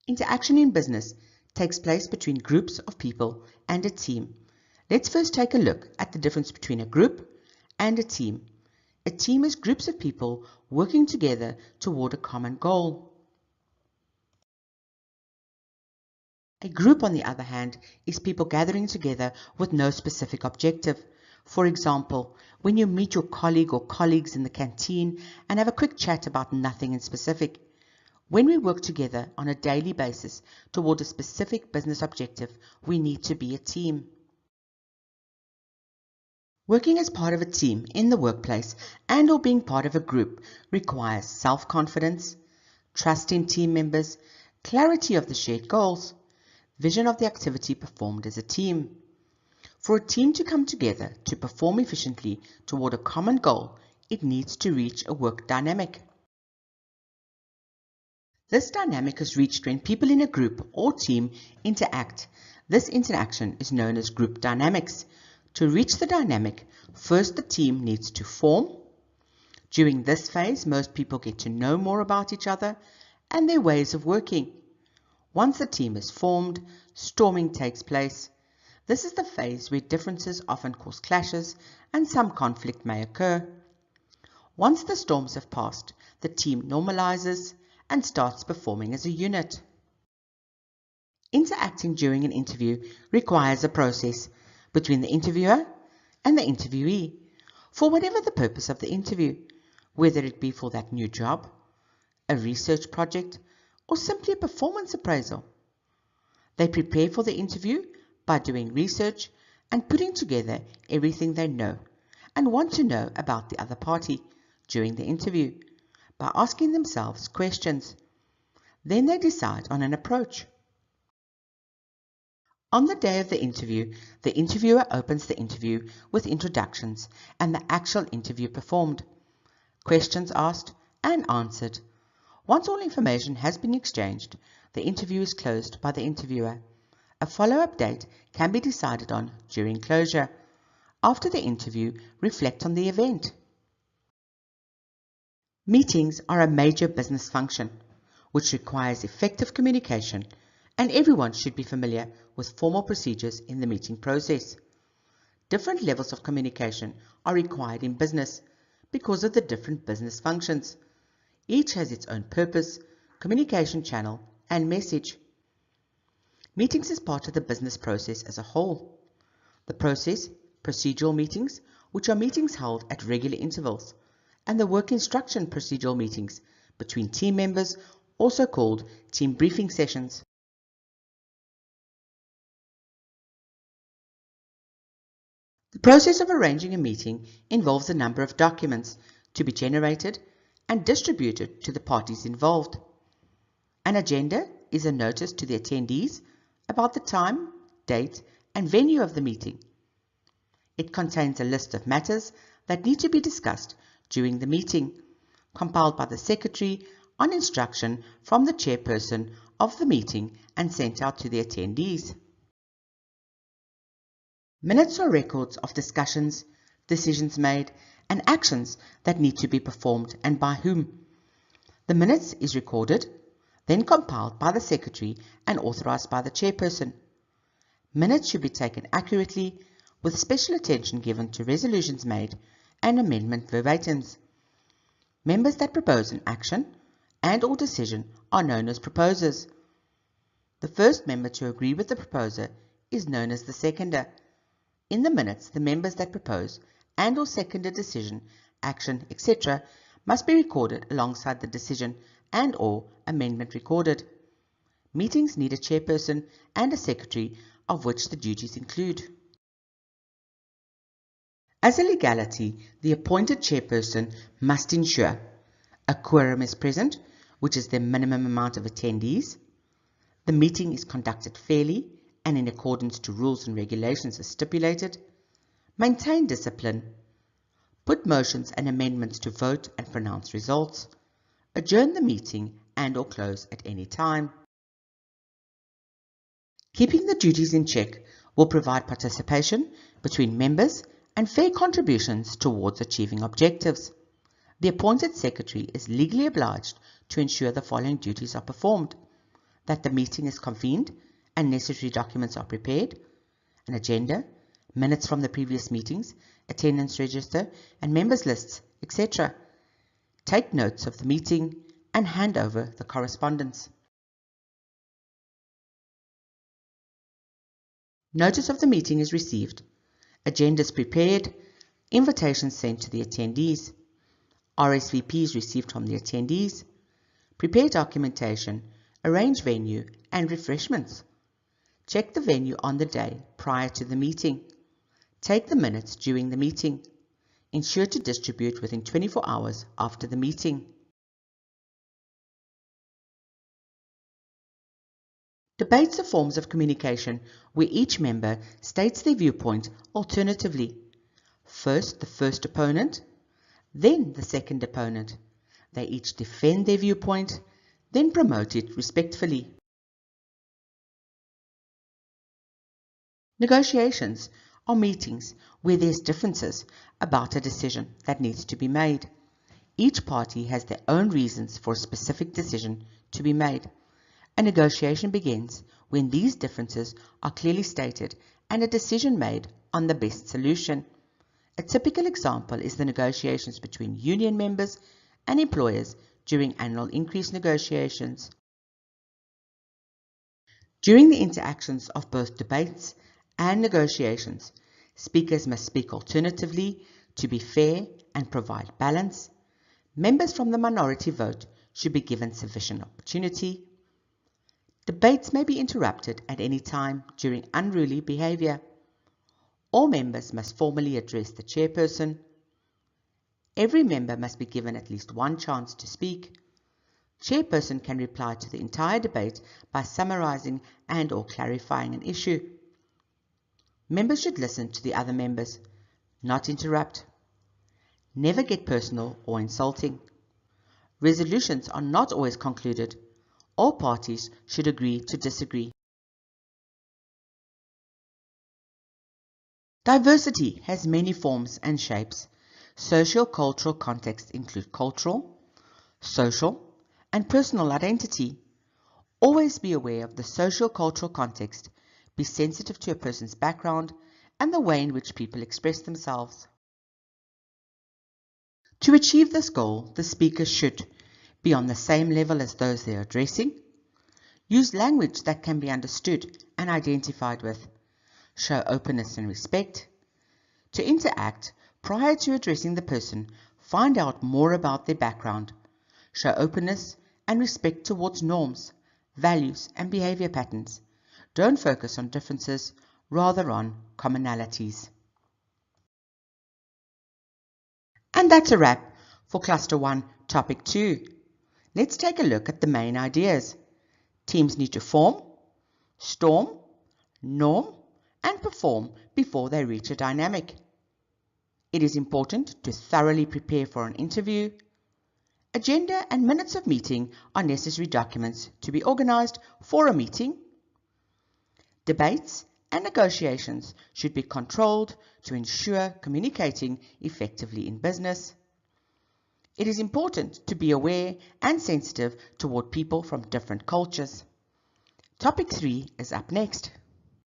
Interaction in business takes place between groups of people and a team. Let's first take a look at the difference between a group and a team. A team is groups of people working together toward a common goal. A group, on the other hand, is people gathering together with no specific objective. For example, when you meet your colleague or colleagues in the canteen and have a quick chat about nothing in specific. When we work together on a daily basis toward a specific business objective, we need to be a team. Working as part of a team in the workplace and or being part of a group requires self-confidence, trust in team members, clarity of the shared goals, vision of the activity performed as a team. For a team to come together to perform efficiently toward a common goal, it needs to reach a work dynamic. This dynamic is reached when people in a group or team interact. This interaction is known as group dynamics. To reach the dynamic, first the team needs to form. During this phase, most people get to know more about each other and their ways of working. Once the team is formed, storming takes place. This is the phase where differences often cause clashes and some conflict may occur. Once the storms have passed, the team normalizes and starts performing as a unit. Interacting during an interview requires a process between the interviewer and the interviewee for whatever the purpose of the interview, whether it be for that new job, a research project, or simply a performance appraisal. They prepare for the interview by doing research and putting together everything they know and want to know about the other party during the interview by asking themselves questions. Then they decide on an approach. On the day of the interviewer opens the interview with introductions and the actual interview performed, questions asked and answered. Once all information has been exchanged, the interview is closed by the interviewer. A follow-up date can be decided on during closure. After the interview, reflect on the event. Meetings are a major business function, which requires effective communication, and everyone should be familiar with formal procedures in the meeting process. Different levels of communication are required in business because of the different business functions. Each has its own purpose, communication channel, and message. Meetings is part of the business process as a whole. The process, procedural meetings, which are meetings held at regular intervals, and the work instruction procedural meetings between team members, also called team briefing sessions. The process of arranging a meeting involves a number of documents to be generated and distributed to the parties involved. An agenda is a notice to the attendees about the time, date, and venue of the meeting. It contains a list of matters that need to be discussed during the meeting, compiled by the secretary on instruction from the chairperson of the meeting and sent out to the attendees. Minutes are records of discussions, decisions made, and actions that need to be performed and by whom. The minutes is recorded, then compiled by the secretary and authorized by the chairperson. Minutes should be taken accurately, with special attention given to resolutions made and amendment verbatims. Members that propose an action and or decision are known as proposers. The first member to agree with the proposer is known as the seconder. In the minutes, the members that propose and or second a decision, action, etc. must be recorded alongside the decision and or amendment recorded. Meetings need a chairperson and a secretary, of which the duties include: as a legality, the appointed chairperson must ensure a quorum is present, which is the minimum amount of attendees. The meeting is conducted fairly and in accordance to rules and regulations as stipulated. Maintain discipline. Put motions and amendments to vote and pronounce results. Adjourn the meeting and or close at any time. Keeping the duties in check will provide participation between members and fair contributions towards achieving objectives. The appointed secretary is legally obliged to ensure the following duties are performed: that the meeting is convened and necessary documents are prepared, an agenda, minutes from the previous meetings, attendance register and members lists, etc. Take notes of the meeting and hand over the correspondence. Notice of the meeting is received, agendas prepared, invitations sent to the attendees, RSVPs received from the attendees, prepare documentation, arrange venue and refreshments. Check the venue on the day prior to the meeting. Take the minutes during the meeting. Ensure to distribute within 24 hours after the meeting. Debates are forms of communication where each member states their viewpoint alternatively. First the first opponent, then the second opponent. They each defend their viewpoint, then promote it respectfully. Negotiations are meetings where there's differences about a decision that needs to be made. Each party has their own reasons for a specific decision to be made. A negotiation begins when these differences are clearly stated and a decision made on the best solution. A typical example is the negotiations between union members and employers during annual increase negotiations. During the interactions of both debates and negotiations, speakers must speak alternatively to be fair and provide balance. Members from the minority vote should be given sufficient opportunity. Debates may be interrupted at any time during unruly behavior. All members must formally address the chairperson. Every member must be given at least one chance to speak. Chairperson can reply to the entire debate by summarizing and/or clarifying an issue. Members should listen to the other members, not interrupt. Never get personal or insulting. Resolutions are not always concluded. All parties should agree to disagree. Diversity has many forms and shapes. Socio-cultural contexts include cultural, social, and personal identity. Always be aware of the socio-cultural context. Be sensitive to a person's background and the way in which people express themselves. To achieve this goal, the speaker should be on the same level as those they are addressing, use language that can be understood and identified with, show openness and respect. To interact, prior to addressing the person, find out more about their background, show openness and respect towards norms, values and behavior patterns. Don't focus on differences, rather on commonalities. And that's a wrap for Cluster 1, Topic 2. Let's take a look at the main ideas. Teams need to form, storm, norm, and perform before they reach a dynamic. It is important to thoroughly prepare for an interview. Agenda and minutes of meeting are necessary documents to be organized for a meeting. Debates and negotiations should be controlled to ensure communicating effectively in business. It is important to be aware and sensitive toward people from different cultures. Topic 3 is up next.